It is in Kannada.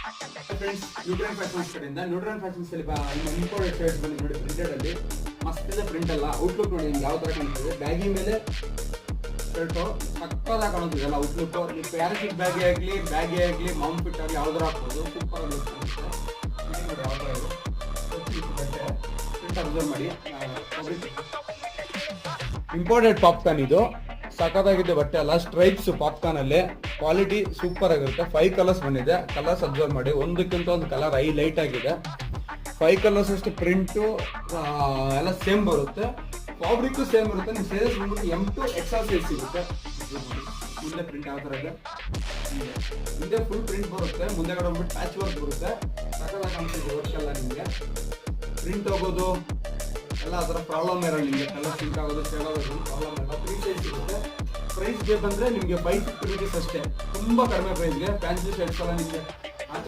ಫ್ರೆಂಡ್ಸ್, ನ್ಯೂಟ್ರನ್ ಫ್ಯಾಷನ್ಸ್ ಕಡೆಯಿಂದ ನ್ಯೂಟ್ರನ್ ಫ್ಯಾಷನ್ಸ್ ಅಲ್ಲಿ ಇಂಪೋರ್ಟೆಡ್ ಶರ್ಟ್ಸ್ ಬಂದು ನೋಡಿ, ಪ್ರಿಂಟೆಡ್ ಅಲ್ಲಿ ಮಸ್ತ್ ಇದೆ. ಪ್ರಿಂಟ್ ಅಲ್ಲ, ಔಟ್ಲುಕ್ ನೋಡಿ ನಿಮ್ಗೆ ಯಾವ ತರ ಕಾಣ್ತದೆ. ಬ್ಯಾಗಿ ಮೇಲೆ ಶರ್ಟು ಸಕ್ಕದಾಗಿ ಕಾಣುತ್ತಿದೆ ಅಲ್ಲ ಔಟ್ಲುಕ್. ನೀವು ಪ್ಯಾರಾಶೂಟ್ ಬ್ಯಾಗಿ ಆಗಲಿ ಮೌಂಟ್ ಫಿಟ್ ಆಗಲಿ ಯಾವ್ದಾರು ಹಾಕ್ಬೋದು. ಸೂಪರ್ ಆಗಿ ಕಾಣುತ್ತೆ ನೋಡಿ ಯಾವ ಥರ ಇದೆ ಬಟ್ಟೆ. ಪ್ರಿಂಟ್ ಅಬ್ಸರ್ವ್ ಮಾಡಿ. ಇಂಪೋರ್ಟೆಡ್ ಪಾಪ್ಕಾರ್ನ್ ಇದು, ಸಖತ್ತಾಗಿದೆ ಬಟ್ಟೆ ಅಲ್ಲ. ಸ್ಟ್ರೈಪ್ಸ್ ಪಾಪ್ಕಾರ್ನ್ ಅಲ್ಲಿ ಕ್ವಾಲಿಟಿ ಸೂಪರ್ ಆಗಿರುತ್ತೆ. 5 ಕಲರ್ಸ್ ಬಂದಿದೆ. ಕಲರ್ಸ್ ಅಬ್ಸರ್ವ್ ಮಾಡಿ, ಒಂದಕ್ಕಿಂತ ಒಂದು ಕಲರ್ ಹೈಲೈಟ್ ಆಗಿದೆ. 5 ಕಲರ್ಸ್ ಅಷ್ಟು ಪ್ರಿಂಟು ಎಲ್ಲ ಸೇಮ್ ಬರುತ್ತೆ, ಫ್ಯಾಬ್ರಿಕ್ ಸೇಮ್ ಇರುತ್ತೆ. ನಿಮ್ಮ ಸೈಜಸ್ ಬಂದ್ಬಿಟ್ಟು M to XL ಸೈಜ್ ಸಿಗುತ್ತೆ. ಮುಂದೆ ಪ್ರಿಂಟ್ ಯಾವ ಥರ ಇದೆ, ಮುಂದೆ ಫುಲ್ ಪ್ರಿಂಟ್ ಬರುತ್ತೆ, ಮುಂದೆಗಡೆ ಬಂದ್ಬಿಟ್ಟು ಪ್ಯಾಚ್ ವರ್ಕ್ ಬರುತ್ತೆ. ಸಖತ್ತಾಗಿ ಕಾಣಿಸ್ತಿದೆ ವರ್ಕ್ ಎಲ್ಲ. ನಿಮಗೆ ಪ್ರಿಂಟ್ ಹೋಗೋದು ಎಲ್ಲ ಆ ಥರ ಪ್ರಾಬ್ಲಮ್ ಇರಲ್ಲ ನಿಮಗೆ. ಕಲರ್ ಸಿಂಕ್ ಆಗೋದು ಶೇಡ್ ಆಗೋದು ಪ್ರಾಬ್ಲಮ್ ಇಲ್ಲ. 3 ಸೈಜ್ ಸಿಗುತ್ತೆ. ಪ್ರೈಸ್ ಬೇಕಂದ್ರೆ ನಿಮಗೆ 550 rupees ಅಷ್ಟೇ, ತುಂಬ ಕಡಿಮೆ ಪ್ರೈಸ್ಗೆ. ಫ್ಯಾನ್ಸಿ ಶರ್ಟ್ಸ್ ಎಲ್ಲ ನಿಮಗೆ